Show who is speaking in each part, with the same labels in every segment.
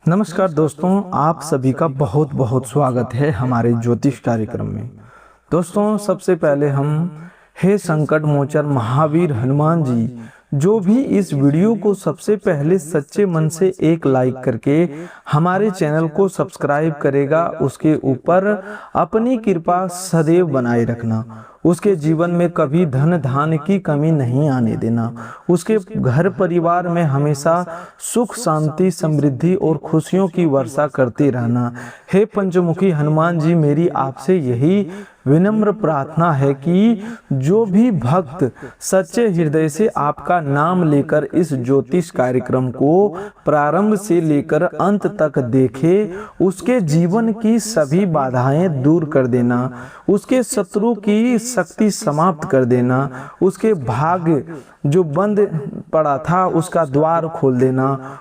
Speaker 1: नमस्कार दोस्तों, आप सभी का बहुत बहुत स्वागत है हमारे ज्योतिष कार्यक्रम में। दोस्तों, सबसे पहले हम हे संकट मोचन महावीर हनुमान जी, जो भी इस वीडियो को सबसे पहले सच्चे मन से एक लाइक करके हमारे चैनल को सब्सक्राइब करेगा, उसके ऊपर अपनी कृपा सदैव बनाए रखना। उसके जीवन में कभी धन धान्य की कमी नहीं आने देना। उसके घर परिवार में हमेशा सुख शांति समृद्धि और खुशियों की वर्षा करते रहना। हे पंचमुखी हनुमान जी, मेरी आपसे यही विनम्र प्रार्थना है कि जो भी भक्त सच्चे हृदय से आपका नाम लेकर इस ज्योतिष कार्यक्रम को प्रारंभ से लेकर अंत तक देखे, उसके जीवन की सभी बाधाएं दूर कर देना, उसके शत्रु की शक्ति समाप्त कर देना, उसके भाग्य जो बंद पड़ा था उसका द्वार खोल देना,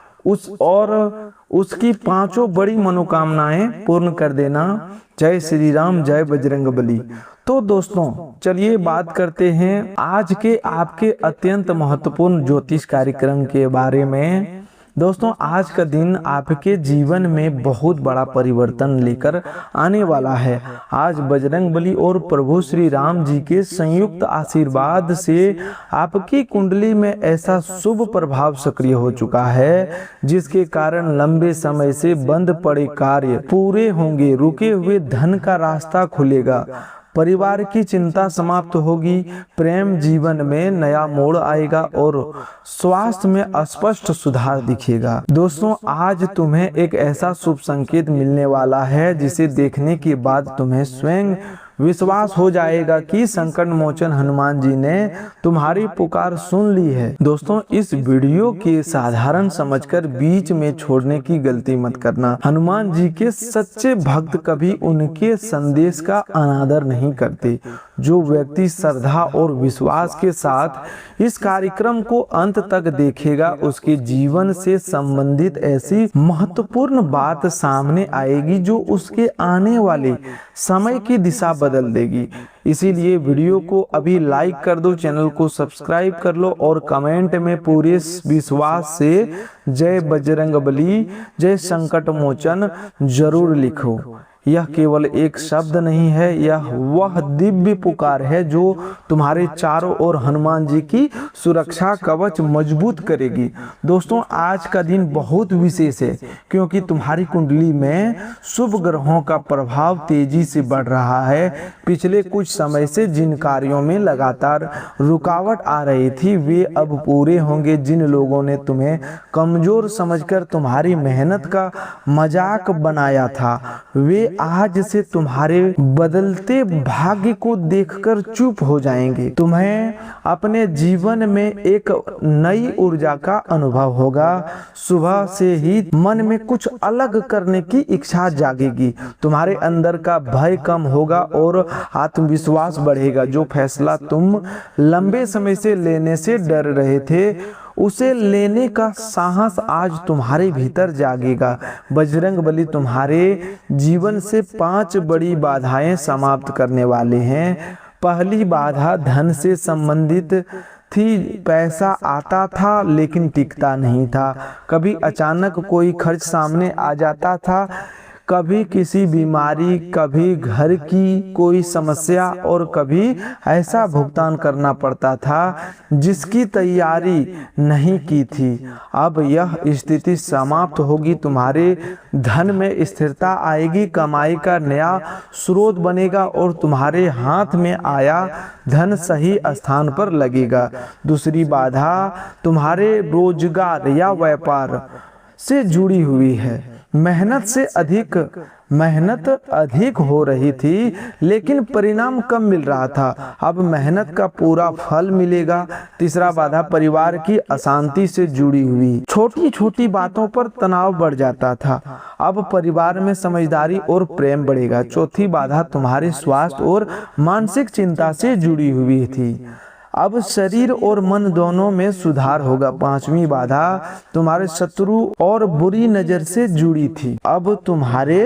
Speaker 1: उसकी पांचों बड़ी मनोकामनाएं पूर्ण कर देना। जय श्री राम, जय बजरंगबली। तो दोस्तों, चलिए बात करते हैं आज के आपके अत्यंत महत्वपूर्ण ज्योतिष कार्यक्रम के बारे में। दोस्तों, आज का दिन आपके जीवन में बहुत बड़ा परिवर्तन लेकर आने वाला है। आज बजरंगबली और प्रभु श्री राम जी के संयुक्त आशीर्वाद से आपकी कुंडली में ऐसा शुभ प्रभाव सक्रिय हो चुका है, जिसके कारण लंबे समय से बंद पड़े कार्य पूरे होंगे, रुके हुए धन का रास्ता खुलेगा, परिवार की चिंता समाप्त होगी, प्रेम जीवन में नया मोड़ आएगा और स्वास्थ्य में स्पष्ट सुधार दिखेगा। दोस्तों, आज तुम्हें एक ऐसा शुभ संकेत मिलने वाला है जिसे देखने के बाद तुम्हें स्वयं विश्वास हो जाएगा कि संकट मोचन हनुमान जी ने तुम्हारी पुकार सुन ली है। दोस्तों, इस वीडियो के साधारण समझकर बीच में छोड़ने की गलती मत करना। हनुमान जी के सच्चे भक्त कभी उनके संदेश का अनादर नहीं करते। जो व्यक्ति श्रद्धा और विश्वास के साथ इस कार्यक्रम को अंत तक देखेगा, उसके जीवन से संबंधित ऐसी महत्वपूर्ण बात सामने आएगी जो उसके आने वाले समय की दिशा बदल देगी। इसीलिए वीडियो को अभी लाइक कर दो, चैनल को सब्सक्राइब कर लो और कमेंट में पूरे विश्वास से जय बजरंगबली, जय संकट मोचन जरूर लिखो। यह केवल एक शब्द नहीं है, यह वह दिव्य पुकार है जो तुम्हारे चारों ओर हनुमान जी की सुरक्षा कवच मजबूत करेगी। दोस्तों, आज का दिन बहुत विशेष है क्योंकि तुम्हारी कुंडली में शुभ ग्रहों का प्रभाव तेजी से बढ़ रहा है। पिछले कुछ समय से जिन कार्यों में लगातार रुकावट आ रही थी, वे अब पूरे होंगे। जिन लोगों ने तुम्हें कमजोर समझकर तुम्हारी मेहनत का मजाक बनाया था, वे आज से तुम्हारे बदलते भाग्य को देखकर चुप हो जाएंगे। तुम्हें अपने जीवन में एक नई ऊर्जा का अनुभव होगा। सुबह से ही मन में कुछ अलग करने की इच्छा जागेगी। तुम्हारे अंदर का भय कम होगा और आत्मविश्वास बढ़ेगा। जो फैसला तुम लंबे समय से लेने से डर रहे थे, उसे लेने का साहस आज तुम्हारे भीतर जागेगा। बजरंगबली तुम्हारे जीवन से 5 बड़ी बाधाएं समाप्त करने वाले हैं। पहली बाधा धन से संबंधित थी। पैसा आता था लेकिन टिकता नहीं था। कभी अचानक कोई खर्च सामने आ जाता था, कभी किसी बीमारी, कभी घर की कोई समस्या और कभी ऐसा भुगतान करना पड़ता था जिसकी तैयारी नहीं की थी। अब यह स्थिति समाप्त होगी। तुम्हारे धन में स्थिरता आएगी, कमाई का नया स्रोत बनेगा और तुम्हारे हाथ में आया धन सही स्थान पर लगेगा। दूसरी बाधा तुम्हारे रोजगार या व्यापार से जुड़ी हुई है। मेहनत अधिक हो रही थी लेकिन परिणाम कम मिल रहा था। अब मेहनत का पूरा फल मिलेगा। तीसरा बाधा परिवार की अशांति से जुड़ी हुई। छोटी छोटी बातों पर तनाव बढ़ जाता था, अब परिवार में समझदारी और प्रेम बढ़ेगा। चौथी बाधा तुम्हारे स्वास्थ्य और मानसिक चिंता से जुड़ी हुई थी। अब शरीर और मन दोनों में सुधार होगा। पांचवी बाधा तुम्हारे शत्रु और बुरी नजर से जुड़ी थी, अब तुम्हारे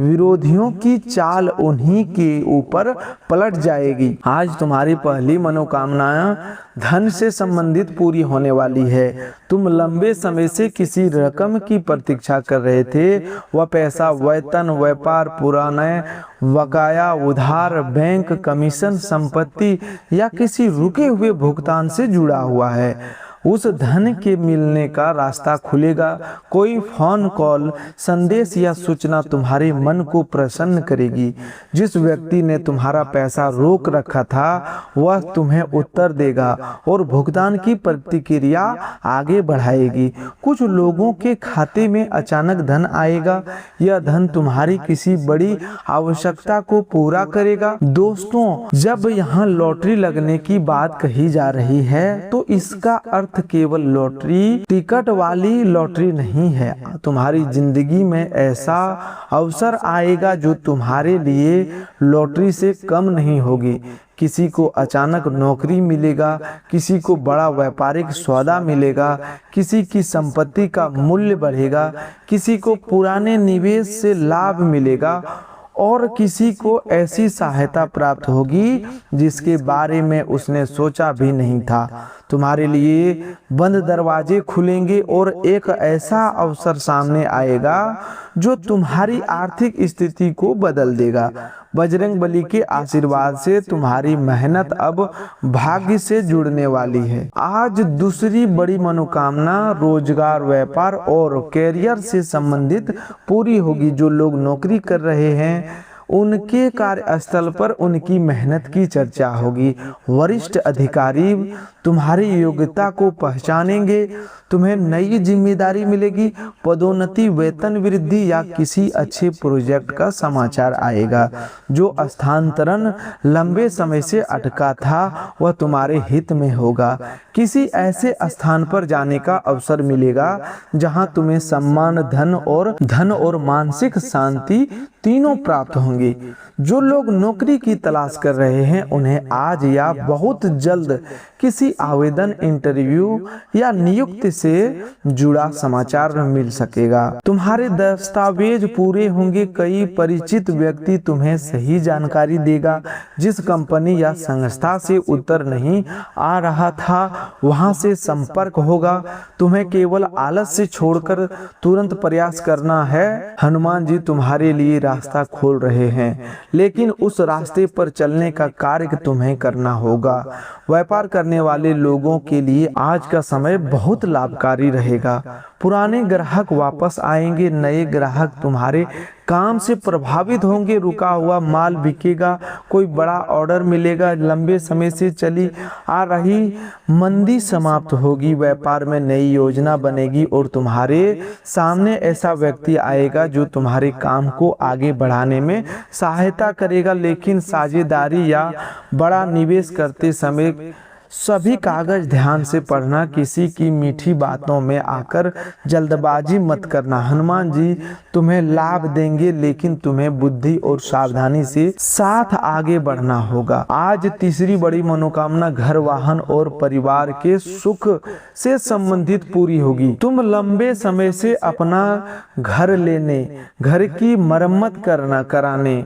Speaker 1: विरोधियों की चाल उन्हीं के ऊपर पलट जाएगी। आज तुम्हारी पहली मनोकामना धन से संबंधित पूरी होने वाली है। तुम लंबे समय से किसी रकम की प्रतीक्षा कर रहे थे, वह पैसा वेतन, व्यापार, पुराने बकाया, उधार, बैंक, कमीशन, संपत्ति या किसी रुके हुए भुगतान से जुड़ा हुआ है। उस धन के मिलने का रास्ता खुलेगा। कोई फोन कॉल, संदेश या सूचना तुम्हारे मन को प्रसन्न करेगी। जिस व्यक्ति ने तुम्हारा पैसा रोक रखा था वह तुम्हें उत्तर देगा और भुगतान की प्रतिक्रिया आगे बढ़ाएगी। कुछ लोगों के खाते में अचानक धन आएगा। यह धन तुम्हारी किसी बड़ी आवश्यकता को पूरा करेगा। दोस्तों, जब यहाँ लॉटरी लगने की बात कही जा रही है तो इसका अर्थ केवल लॉटरी टिकट वाली लॉटरी नहीं है। तुम्हारी जिंदगी में ऐसा अवसर आएगा जो तुम्हारे लिए लॉटरी से कम नहीं होगी। किसी को अचानक नौकरी मिलेगा, किसी को बड़ा व्यापारिक सौदा मिलेगा, किसी की संपत्ति का मूल्य बढ़ेगा, किसी को पुराने निवेश से लाभ मिलेगा और किसी को ऐसी सहायता प्राप्त होगी जिसके बारे में उसने सोचा भी नहीं था। तुम्हारे लिए बंद दरवाजे खुलेंगे और एक ऐसा अवसर सामने आएगा जो तुम्हारी आर्थिक स्थिति को बदल देगा। बजरंग बली के आशीर्वाद से तुम्हारी मेहनत अब भाग्य से जुड़ने वाली है। आज दूसरी बड़ी मनोकामना रोजगार, व्यापार और कैरियर से संबंधित पूरी होगी। जो लोग नौकरी कर रहे हैं उनके कार्यस्थल पर उनकी मेहनत की चर्चा होगी। वरिष्ठ अधिकारी तुम्हारी योग्यता को पहचानेंगे। तुम्हें नई जिम्मेदारी मिलेगी, पदोन्नति, वेतन वृद्धि या किसी अच्छे प्रोजेक्ट का समाचार आएगा। जो स्थानांतरण लंबे समय से अटका था वह तुम्हारे हित में होगा। किसी ऐसे स्थान पर जाने का अवसर मिलेगा जहां तुम्हें सम्मान, धन और मानसिक शांति तीनों प्राप्त होंगे। जो लोग नौकरी की तलाश कर रहे हैं उन्हें आज या बहुत जल्द किसी आवेदन, इंटरव्यू या नियुक्ति से जुड़ा समाचार मिल सकेगा। तुम्हारे दस्तावेज पूरे होंगे। कई परिचित व्यक्ति तुम्हें सही जानकारी देगा। जिस कंपनी या संस्था से उत्तर नहीं आ रहा था वहां से संपर्क होगा। तुम्हें केवल आलस से छोड़कर तुरंत प्रयास करना है। हनुमान जी तुम्हारे लिए रास्ता खोल रहे हैं, लेकिन उस रास्ते पर चलने का कार्य तुम्हें करना होगा। व्यापार करने वाले लोगों के लिए आज का समय बहुत लाभकारी रहेगा। पुराने ग्राहक वापस आएंगे, नए ग्राहक तुम्हारे काम से प्रभावित होंगे। रुका हुआ माल बिकेगा, कोई बड़ा ऑर्डर मिलेगा। लंबे समय से चली आ रही मंदी समाप्त होगी। व्यापार में नई योजना बनेगी और तुम्हारे सामने ऐसा व्यक्ति आएगा जो तुम्हारे काम को आगे बढ़ाने में सहायता करेगा। लेकिन साझेदारी या बड़ा निवेश करते समय सभी कागज ध्यान से पढ़ना। किसी की मीठी बातों में आकर जल्दबाजी मत करना। हनुमान जी तुम्हें लाभ देंगे, लेकिन तुम्हें बुद्धि और सावधानी से साथ आगे बढ़ना होगा। आज तीसरी बड़ी मनोकामना घर, वाहन और परिवार के सुख से संबंधित पूरी होगी। तुम लंबे समय से अपना घर लेने, घर की मरम्मत कराने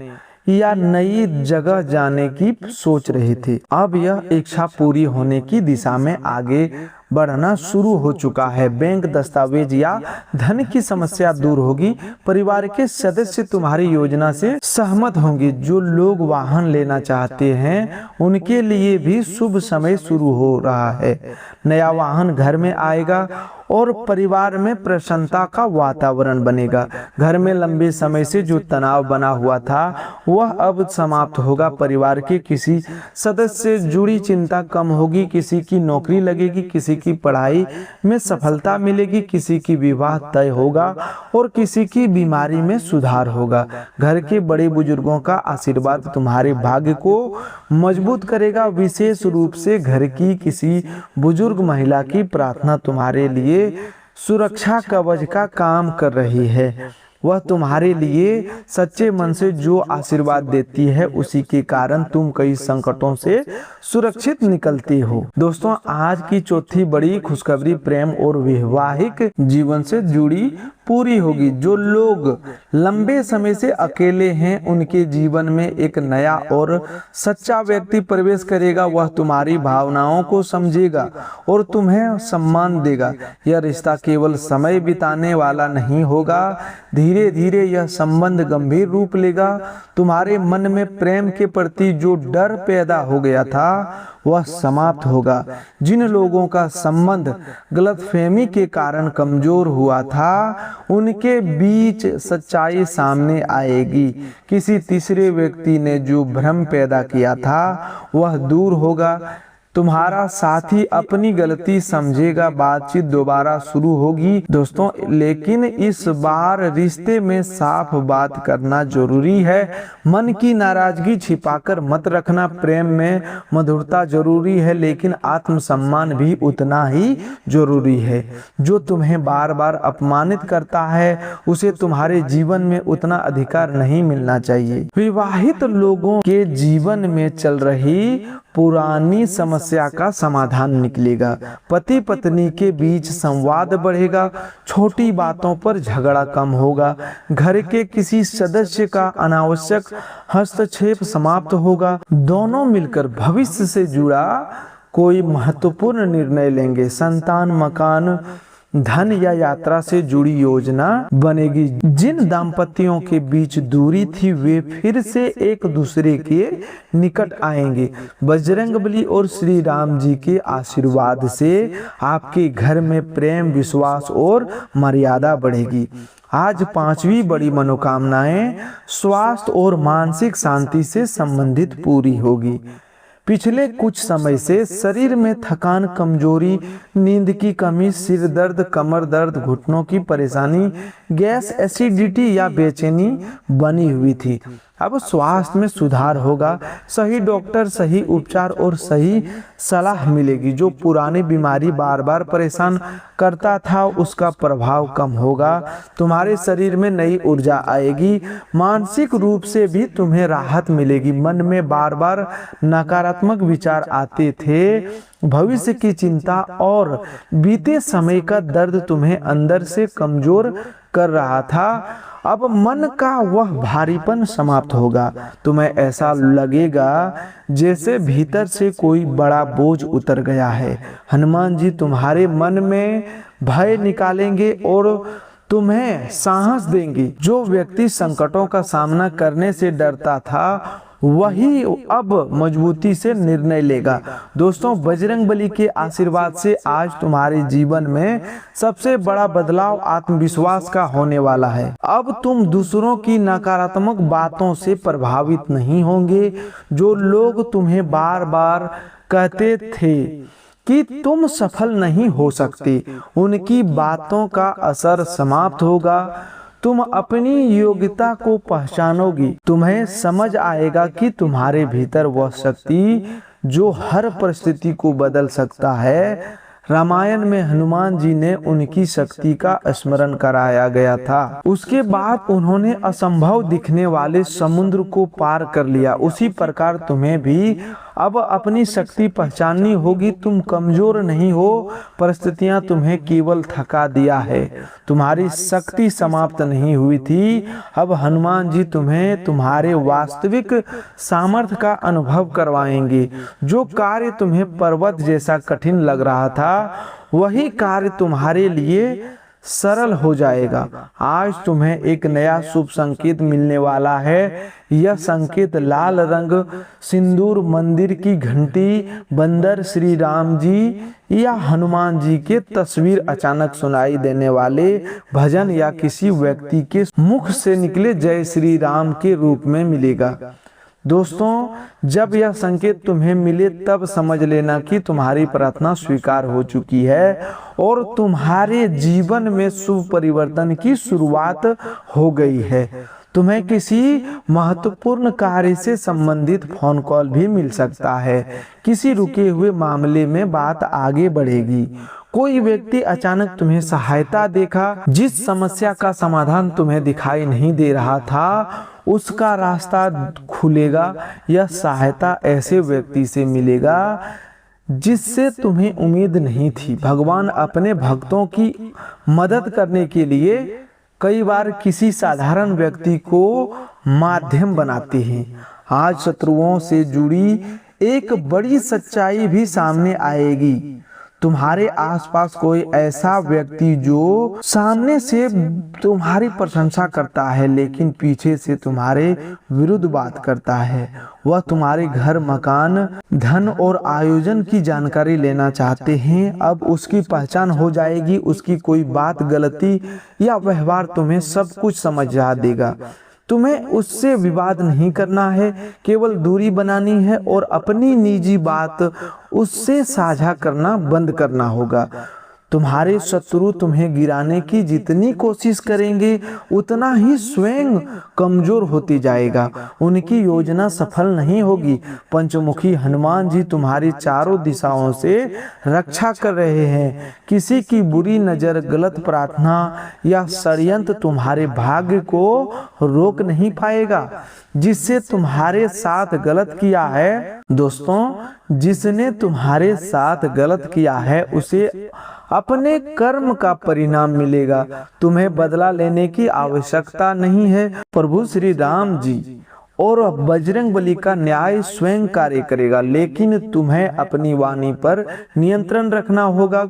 Speaker 1: या नई जगह जाने की सोच रहे थे। अब यह इच्छा पूरी होने की दिशा में आगे बढ़ना शुरू हो चुका है। बैंक, दस्तावेज या धन की समस्या दूर होगी। परिवार के सदस्य तुम्हारी योजना से सहमत होंगे। जो लोग वाहन लेना चाहते हैं उनके लिए भी शुभ समय शुरू हो रहा है। नया वाहन घर में आएगा और परिवार में प्रसन्नता का वातावरण बनेगा। घर में लंबे समय से जो तनाव बना हुआ था वह अब समाप्त होगा। परिवार के किसी सदस्य से जुड़ी चिंता कम होगी। किसी की नौकरी लगेगी, किसी की पढ़ाई में सफलता मिलेगी, किसी की विवाह तय होगा और किसी की बीमारी में सुधार होगा। घर के बड़े बुजुर्गों का आशीर्वाद तुम्हारे भाग्य को मजबूत करेगा। विशेष रूप से घर की किसी बुजुर्ग महिला की प्रार्थना तुम्हारे लिए सुरक्षा कवच का काम कर रही है। वह तुम्हारे लिए सच्चे मन से जो आशीर्वाद देती है उसी के कारण तुम कई संकटों से सुरक्षित निकलते हो। दोस्तों, आज की चौथी बड़ी खुशखबरी प्रेम और वैवाहिक जीवन से जुड़ी पूरी होगी। जो लोग लंबे समय से अकेले हैं उनके जीवन में एक नया और सच्चा व्यक्ति प्रवेश करेगा। वह तुम्हारी भावनाओं को समझेगा और तुम्हें सम्मान देगा। यह रिश्ता केवल समय बिताने वाला नहीं होगा, धीरे धीरे यह संबंध गंभीर रूप लेगा। तुम्हारे मन में प्रेम के प्रति जो डर पैदा हो गया था वह समाप्त होगा। जिन लोगों का संबंध गलतफहमी के कारण कमजोर हुआ था उनके बीच सच्चाई सामने आएगी। किसी तीसरे व्यक्ति ने जो भ्रम पैदा किया था वह दूर होगा। तुम्हारा साथी अपनी गलती समझेगा, बातचीत दोबारा शुरू होगी। दोस्तों, लेकिन इस बार रिश्ते में साफ बात करना जरूरी है। मन की नाराजगी छिपाकर मत रखना। प्रेम में मधुरता जरूरी है लेकिन आत्मसम्मान भी उतना ही जरूरी है। जो तुम्हें बार बार अपमानित करता है उसे तुम्हारे जीवन में उतना अधिकार नहीं मिलना चाहिए। विवाहित लोगों के जीवन में चल रही पुरानी समस्या का समाधान निकलेगा। पति पत्नी के बीच संवाद बढ़ेगा, छोटी बातों पर झगड़ा कम होगा, घर के किसी सदस्य का अनावश्यक हस्तक्षेप समाप्त होगा। दोनों मिलकर भविष्य से जुड़ा कोई महत्वपूर्ण निर्णय लेंगे। संतान, मकान, धन या यात्रा से जुड़ी योजना बनेगी। जिन दाम्पत्यों के बीच दूरी थी वे फिर से एक दूसरे के निकट आएंगे। बजरंगबली और श्री राम जी के आशीर्वाद से आपके घर में प्रेम, विश्वास और मर्यादा बढ़ेगी। आज पांचवी बड़ी मनोकामनाएं स्वास्थ्य और मानसिक शांति से संबंधित पूरी होगी। पिछले कुछ समय से शरीर में थकान, कमजोरी, नींद की कमी, सिर दर्द, कमर दर्द, घुटनों की परेशानी, गैस, एसिडिटी या बेचैनी बनी हुई थी। अब स्वास्थ्य में सुधार होगा। सही डॉक्टर, सही उपचार और सही सलाह मिलेगी। जो पुरानी बीमारी बार बार परेशान करता था उसका प्रभाव कम होगा। तुम्हारे शरीर में नई ऊर्जा आएगी। मानसिक रूप से भी तुम्हें राहत मिलेगी। मन में बार बार नकारात्मक विचार आते थे, भविष्य की चिंता और बीते समय का दर्द तुम्हें अंदर से कमजोर कर रहा था। अब मन का वह भारीपन समाप्त होगा। तुम्हें ऐसा लगेगा जैसे भीतर से कोई बड़ा बोझ उतर गया है। हनुमान जी तुम्हारे मन में भय निकालेंगे और तुम्हें साहस देंगे। जो व्यक्ति संकटों का सामना करने से डरता था वही अब मजबूती से निर्णय लेगा। दोस्तों, बजरंगबली के आशीर्वाद से आज तुम्हारे जीवन में सबसे बड़ा बदलाव आत्मविश्वास का होने वाला है। अब तुम दूसरों की नकारात्मक बातों से प्रभावित नहीं होंगे। जो लोग तुम्हें बार बार कहते थे कि तुम सफल नहीं हो सकते, उनकी बातों का असर समाप्त होगा। तुम अपनी योग्यता को पहचानोगी। तुम्हें समझ आएगा कि तुम्हारे भीतर वह शक्ति जो हर परिस्थिति को बदल सकता है। रामायण में हनुमान जी ने उनकी शक्ति का स्मरण कराया गया था। उसके बाद उन्होंने असंभव दिखने वाले समुद्र को पार कर लिया। उसी प्रकार तुम्हें भी अब अपनी शक्ति पहचाननी होगी। तुम कमजोर नहीं हो, परिस्थितियां तुम्हें केवल थका दिया है। तुम्हारी शक्ति समाप्त नहीं हुई थी। अब हनुमान जी तुम्हें तुम्हारे वास्तविक सामर्थ्य का अनुभव करवाएंगे। जो कार्य तुम्हें पर्वत जैसा कठिन लग रहा था वही कार्य तुम्हारे लिए सरल हो जाएगा। आज तुम्हें एक नया शुभ संकेत मिलने वाला है। यह संकेत लाल रंग, सिंदूर, मंदिर की घंटी, बंदर, श्री राम जी या हनुमान जी के तस्वीर, अचानक सुनाई देने वाले भजन या किसी व्यक्ति के मुख से निकले जय श्री राम के रूप में मिलेगा। दोस्तों, जब यह संकेत तुम्हें मिले तब समझ लेना कि तुम्हारी प्रार्थना स्वीकार हो चुकी है और तुम्हारे जीवन में शुभ परिवर्तन की शुरुआत हो गई है। तुम्हें किसी महत्वपूर्ण कार्य से संबंधित फोन कॉल भी मिल सकता है। किसी रुके हुए मामले में बात आगे बढ़ेगी। कोई व्यक्ति अचानक तुम्हें सहायता देखा, जिस समस्या का समाधान तुम्हें दिखाई नहीं दे रहा था उसका रास्ता खुलेगा। यह सहायता ऐसे व्यक्ति से मिलेगा जिससे तुम्हें उम्मीद नहीं थी। भगवान अपने भक्तों की मदद करने के लिए कई बार किसी साधारण व्यक्ति को माध्यम बनाते हैं। आज शत्रुओं से जुड़ी एक बड़ी सच्चाई भी सामने आएगी। तुम्हारे आसपास कोई ऐसा व्यक्ति जो सामने से तुम्हारी प्रशंसा करता है लेकिन पीछे से तुम्हारे विरुद्ध बात करता है। वह तुम्हारे घर, मकान, धन और आयोजन की जानकारी लेना चाहते हैं। अब उसकी पहचान हो जाएगी, उसकी कोई बात, गलती या व्यवहार तुम्हें सब कुछ समझा देगा। तुम्हें उससे विवाद नहीं करना है, केवल दूरी बनानी है और अपनी निजी बात उससे साझा करना बंद करना होगा। तुम्हारे शत्रु तुम्हें गिराने की जितनी कोशिश करेंगे उतना ही स्वयं कमजोर होती जाएगा। उनकी योजना सफल नहीं होगी। पंचमुखी हनुमान जी तुम्हारी चारों दिशाओं से रक्षा कर रहे हैं। किसी की बुरी नजर, गलत प्रार्थना या षड्यंत्र तुम्हारे भाग्य को रोक नहीं पाएगा। जिससे तुम्हारे साथ गलत किया है दोस्तों, जिसने तुम्हारे साथ गलत किया है उसे अपने कर्म का परिणाम मिलेगा। तुम्हें बदला लेने की आवश्यकता नहीं है। प्रभु श्री राम जी और बजरंगबली का न्याय स्वयं कार्य करेगा, लेकिन तुम्हें अपनी वाणी पर नियंत्रण रखना होगा।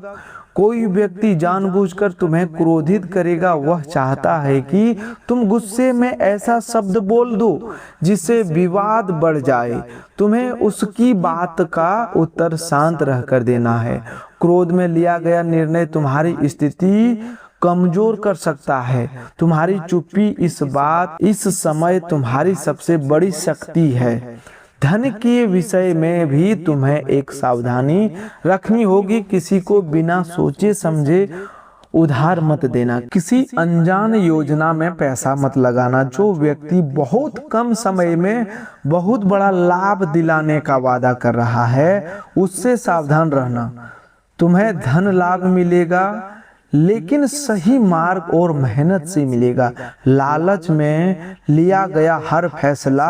Speaker 1: कोई व्यक्ति जानबूझकर तुम्हें क्रोधित करेगा। वह चाहता है कि तुम गुस्से में ऐसा शब्द बोल दो जिससे विवाद बढ़ जाए। तुम्हें उसकी बात का उत्तर शांत रहकर देना है। क्रोध में लिया गया निर्णय तुम्हारी स्थिति कमजोर कर सकता है। तुम्हारी चुप्पी इस समय तुम्हारी सबसे बड़ी शक्ति है। धन के विषय में भी तुम्हें एक सावधानी रखनी होगी। किसी को बिना सोचे समझे उधार मत देना। किसी अनजान योजना में पैसा मत लगाना। जो व्यक्ति बहुत कम समय में बहुत बड़ा लाभ दिलाने का वादा कर रहा है उससे सावधान रहना। तुम्हें धन लाभ मिलेगा लेकिन सही मार्ग और मेहनत से मिलेगा। लालच में लिया गया हर फैसला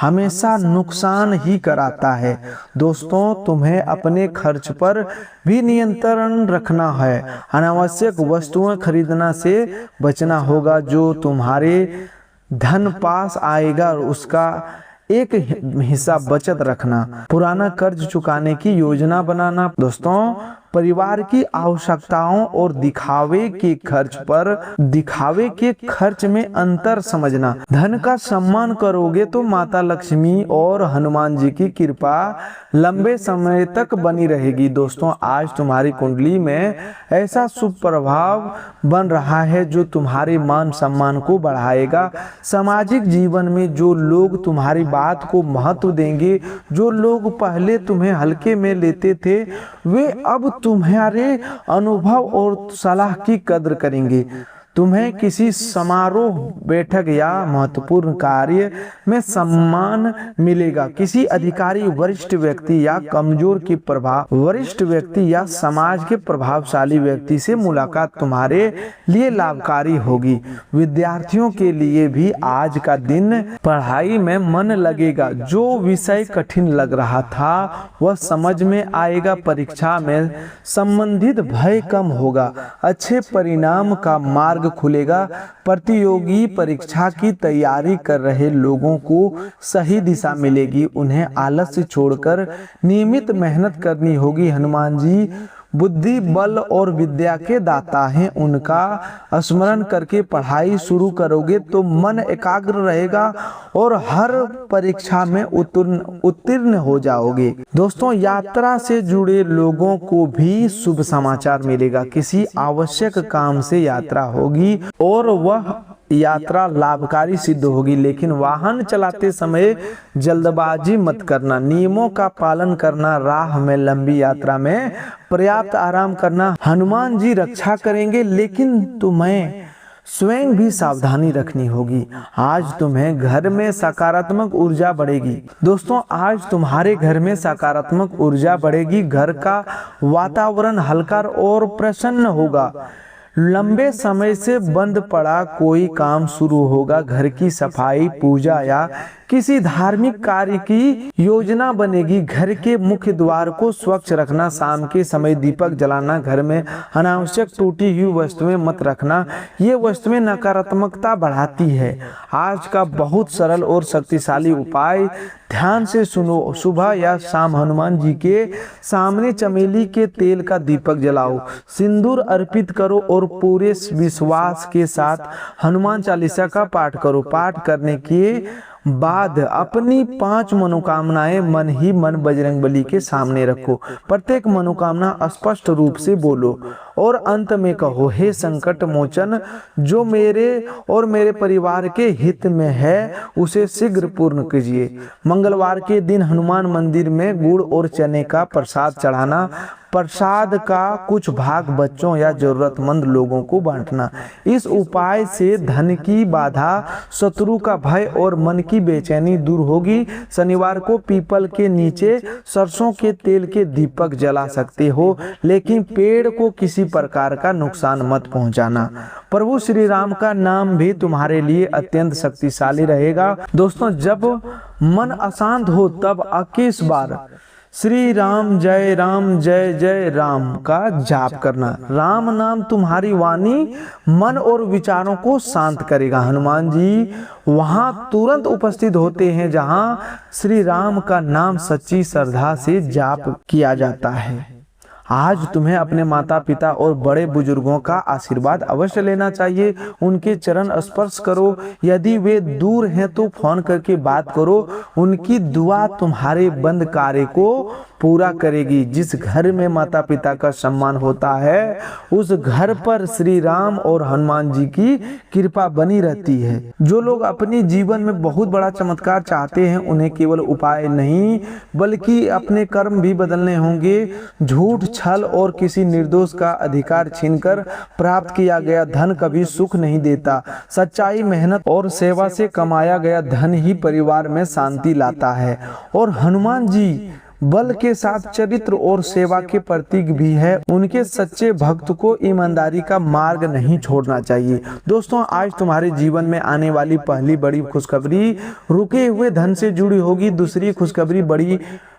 Speaker 1: हमेशा नुकसान ही कराता है। दोस्तों, तुम्हें अपने खर्च पर भी नियंत्रण रखना है। अनावश्यक वस्तुएं खरीदना से बचना होगा। जो तुम्हारे धन पास आएगा उसका एक हिस्सा बचत रखना। पुराना कर्ज चुकाने की योजना बनाना। दोस्तों, परिवार की आवश्यकताओं और दिखावे के खर्च में अंतर समझना। धन का सम्मान करोगे तो माता लक्ष्मी और हनुमान जी की कृपा लंबे समय तक बनी रहेगी। दोस्तों, आज तुम्हारी कुंडली में ऐसा शुभ प्रभाव बन रहा है जो तुम्हारे मान सम्मान को बढ़ाएगा। सामाजिक जीवन में जो लोग तुम्हारी बात को महत्व देंगे, जो लोग पहले तुम्हें हल्के में लेते थे, वे अब तुम्हारे अनुभव और सलाह की कद्र करेंगे। तुम्हें किसी समारोह, बैठक या महत्वपूर्ण कार्य में सम्मान मिलेगा। किसी अधिकारी, वरिष्ठ व्यक्ति या समाज के प्रभावशाली व्यक्ति से मुलाकात तुम्हारे लिए लाभकारी होगी। विद्यार्थियों के लिए भी आज का दिन पढ़ाई में मन लगेगा। जो विषय कठिन लग रहा था वह समझ में आएगा। परीक्षा में संबंधित भय कम होगा। अच्छे परिणाम का मार्ग खुलेगा। प्रतियोगी परीक्षा की तैयारी कर रहे लोगों को सही दिशा मिलेगी। उन्हें आलस्य छोड़कर नियमित मेहनत करनी होगी। हनुमान जी बुद्धि, बल और विद्या के दाता हैं। उनका स्मरण करके पढ़ाई शुरू करोगे तो मन एकाग्र रहेगा और हर परीक्षा में उत्तीर्ण हो जाओगे। दोस्तों, यात्रा से जुड़े लोगों को भी शुभ समाचार मिलेगा। किसी आवश्यक काम से यात्रा होगी और वह यात्रा लाभकारी सिद्ध होगी। लेकिन वाहन चलाते समय जल्दबाजी मत करना। नियमों का पालन करना। राह में लंबी यात्रा में पर्याप्त आराम करना। हनुमान जी रक्षा करेंगे लेकिन तुम्हें स्वयं भी सावधानी रखनी होगी। आज तुम्हें घर में सकारात्मक ऊर्जा बढ़ेगी। दोस्तों, आज तुम्हारे घर में सकारात्मक ऊर्जा बढ़ेगी। घर का वातावरण हल्का और प्रसन्न होगा। लंबे समय से बंद पड़ा कोई काम शुरू होगा। घर की सफाई, पूजा या किसी धार्मिक कार्य की योजना बनेगी। घर के मुख्य द्वार को स्वच्छ रखना, शाम के समय दीपक जलाना, घर में अनावश्यक टूटी हुई वस्तुएं मत रखना। ये वस्तुएं नकारात्मकता बढ़ाती है। आज का बहुत सरल और शक्तिशाली उपाय, ध्यान से सुनो। सुबह या शाम हनुमान जी के सामने चमेली के तेल का दीपक जलाओ, सिंदूर अर्पित करो और पूरे विश्वास के साथ हनुमान चालीसा का पाठ करो। पाठ करने के बाद अपनी 5 मनोकामनाएं मन ही मन बजरंगबली के सामने रखो। प्रत्येक मनोकामना स्पष्ट रूप से बोलो और अंत में कहो, हे संकट मोचन, जो मेरे और मेरे परिवार के हित में है उसे शीघ्र पूर्ण कीजिए। मंगलवार के दिन हनुमान मंदिर में गुड़ और चने का प्रसाद चढ़ाना। प्रसाद का कुछ भाग बच्चों या जरूरतमंद लोगों को बांटना। इस उपाय से धन की बाधा, शत्रु का भय और मन की बेचैनी दूर होगी। शनिवार को पीपल के नीचे सरसों के तेल के दीपक जला सकते हो, लेकिन पेड़ को किसी प्रकार का नुकसान मत पहुंचाना। प्रभु श्री राम का नाम भी तुम्हारे लिए अत्यंत शक्तिशाली रहेगा। दोस्तों, जब मन अशांत हो तब 21 बार श्री राम जय जय राम का जाप करना। राम नाम तुम्हारी वाणी, मन और विचारों को शांत करेगा। हनुमान जी वहां तुरंत उपस्थित होते हैं जहां श्री राम का नाम सच्ची श्रद्धा से जाप किया जाता है। आज तुम्हें अपने माता पिता और बड़े बुजुर्गों का आशीर्वाद अवश्य लेना चाहिए। उनके चरण स्पर्श करो। यदि वे दूर हैं तो फोन करके बात करो। उनकी दुआ तुम्हारे बंद कार्य को पूरा करेगी। जिस घर में माता पिता का सम्मान होता है उस घर पर श्री राम और हनुमान जी की कृपा बनी रहती है। जो लोग अपने जीवन में बहुत बड़ा चमत्कार चाहते हैं उन्हें केवल उपाय नहीं बल्कि अपने कर्म भी बदलने होंगे। झूठ, छल और किसी निर्दोष का अधिकार छीनकर प्राप्त किया गया धन कभी सुख नहीं देता। सच्चाई, मेहनत और सेवा से कमाया गया धन ही परिवार में शांति लाता है। और हनुमान जी बल के साथ चरित्र और सेवा के प्रतीक भी है। उनके सच्चे भक्त को ईमानदारी का मार्ग नहीं छोड़ना चाहिए। दोस्तों, आज तुम्हारे जीवन में आने वाली पहली बड़ी खुशखबरी रुके हुए धन से जुड़ी होगी। दूसरी खुशखबरी बड़ी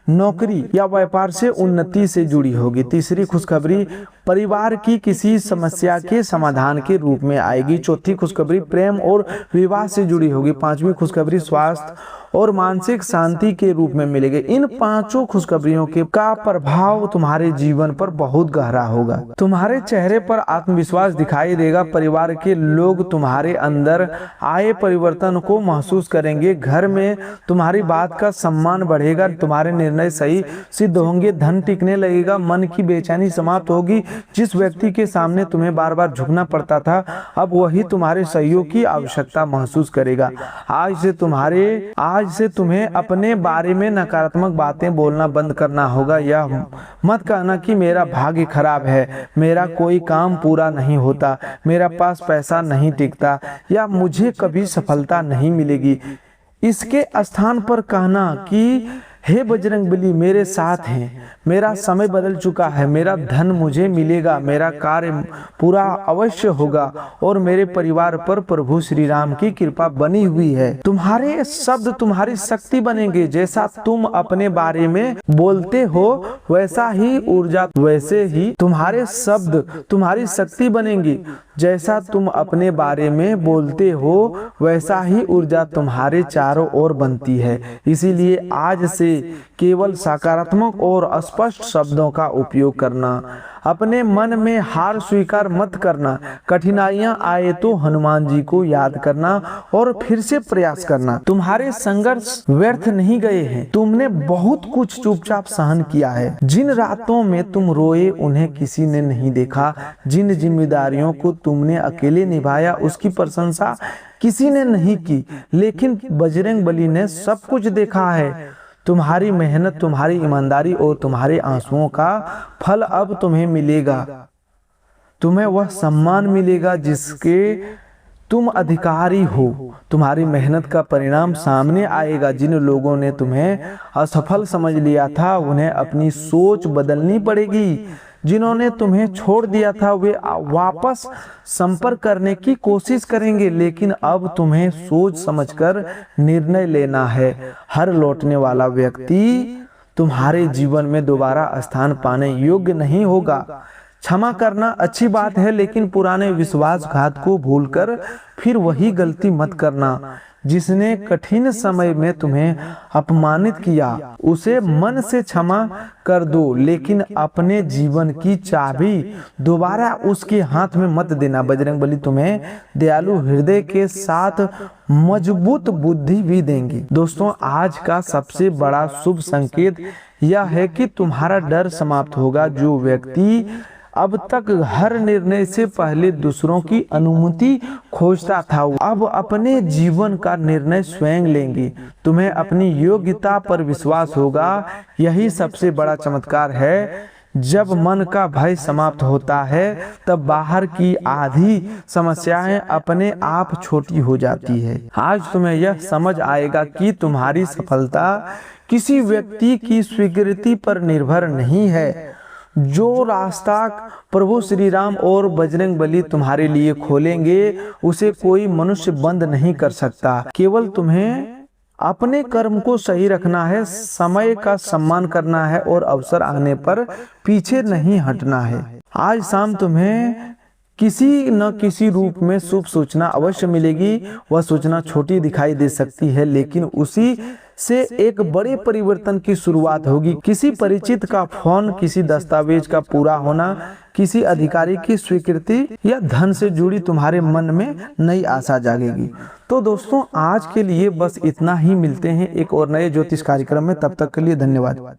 Speaker 1: नौकरी या व्यापार से उन्नति से जुड़ी होगी। तीसरी खुशखबरी परिवार की किसी समस्या के समाधान के रूप में आएगी। चौथी खुशखबरी प्रेम और विवाह से जुड़ी होगी। पांचवी खुशखबरी स्वास्थ्य और मानसिक शांति के रूप में मिलेगी। इन 5 खुशखबरियों के का प्रभाव तुम्हारे जीवन पर बहुत गहरा होगा। तुम्हारे चेहरे पर आत्मविश्वास दिखाई देगा। परिवार के लोग तुम्हारे अंदर आए परिवर्तन को महसूस करेंगे। घर में तुम्हारी बात का सम्मान बढ़ेगा। तुम्हारे निर्णय सही सिद्ध होंगे। धन टिकने लगेगा। मन की बेचैनी समाप्त होगी। जिस व्यक्ति के सामने तुम्हें बार बार झुकना पड़ता था अब वही तुम्हारे सहयोग की आवश्यकता महसूस करेगा। आज से तुम्हें अपने बारे में नकारात्मक बातें बोलना बंद करना होगा। यह मत कहना कि मेरा भाग्य खराब है, मेरा कोई काम पूरा नहीं होता, मेरा पास पैसा नहीं टिकता या मुझे कभी सफलता नहीं मिलेगी। इसके स्थान पर कहना कि हे बजरंगबली मेरे साथ हैं, मेरा समय बदल चुका है, मेरा धन मुझे मिलेगा, मेरा कार्य पूरा अवश्य होगा और मेरे परिवार पर प्रभु श्री राम की कृपा बनी हुई है। तुम्हारे शब्द तुम्हारी शक्ति बनेंगे। जैसा तुम अपने बारे में बोलते हो वैसा ही ऊर्जा, वैसे ही तुम्हारे शब्द तुम्हारी शक्ति बनेंगी। जैसा तुम अपने बारे में बोलते हो वैसा ही ऊर्जा तुम्हारे चारों ओर बनती है। इसीलिए आज से केवल सकारात्मक और स्पष्ट शब्दों का उपयोग करना। अपने मन में हार स्वीकार मत करना। कठिनाइयां आए तो हनुमान जी को याद करना और फिर से प्रयास करना। तुम्हारे संघर्ष व्यर्थ नहीं गए हैं। तुमने बहुत कुछ चुपचाप सहन किया है। जिन रातों में तुम रोए उन्हें किसी ने नहीं देखा। जिन जिम्मेदारियों को तुमने अकेले निभाया उसकी प्रशंसा किसी ने नहीं की, लेकिन बजरंगबली ने सब कुछ देखा है। तुम्हारी मेहनत, तुम्हारी ईमानदारी और तुम्हारे आंसुओं का फल अब तुम्हें मिलेगा। तुम्हें वह सम्मान मिलेगा तुम अधिकारी हो, तुम्हारी मेहनत का परिणाम सामने आएगा। जिन लोगों ने तुम्हें असफल समझ लिया था उन्हें अपनी सोच बदलनी पड़ेगी। जिन्होंने तुम्हें छोड़ दिया था वे वापस संपर्क करने की कोशिश करेंगे, लेकिन अब तुम्हें सोच समझकर निर्णय लेना है। हर लौटने वाला व्यक्ति तुम्हारे जीवन में दोबारा स्थान पाने योग्य नहीं होगा। क्षमा करना अच्छी बात है, लेकिन पुराने विश्वासघात को भूलकर फिर वही गलती मत करना। जिसने कठिन समय में तुम्हें अपमानित किया उसे मन से क्षमा कर दो, लेकिन अपने जीवन की चाबी दोबारा उसके हाथ में मत देना। बजरंगबली तुम्हें दयालु हृदय के साथ मजबूत बुद्धि भी देंगी। दोस्तों, आज का सबसे बड़ा शुभ संकेत यह है कि तुम्हारा डर समाप्त होगा। जो व्यक्ति अब तक हर निर्णय से पहले दूसरों की अनुमति खोजता था, अब अपने जीवन का निर्णय स्वयं लेंगे। तुम्हें अपनी योग्यता पर विश्वास होगा। यही सबसे बड़ा चमत्कार है। जब मन का भय समाप्त होता है तब बाहर की आधी समस्याएं अपने आप छोटी हो जाती है। आज तुम्हें यह समझ आएगा कि तुम्हारी सफलता किसी व्यक्ति की स्वीकृति पर निर्भर नहीं है। जो रास्ता प्रभु श्री राम और बजरंगबली तुम्हारे लिए खोलेंगे उसे कोई मनुष्य बंद नहीं कर सकता। केवल तुम्हें अपने कर्म को सही रखना है, समय का सम्मान करना है और अवसर आने पर पीछे नहीं हटना है। आज शाम तुम्हें किसी न किसी रूप में शुभ सूचना अवश्य मिलेगी। वह सूचना छोटी दिखाई दे सकती है, लेकिन उसी से एक बड़े परिवर्तन की शुरुआत होगी। किसी परिचित का फोन, किसी दस्तावेज का पूरा होना, किसी अधिकारी की स्वीकृति या धन से जुड़ी तुम्हारे मन में नई आशा जागेगी। तो दोस्तों, आज के लिए बस इतना ही। मिलते हैं एक और नए ज्योतिष कार्यक्रम में। तब तक के लिए धन्यवाद।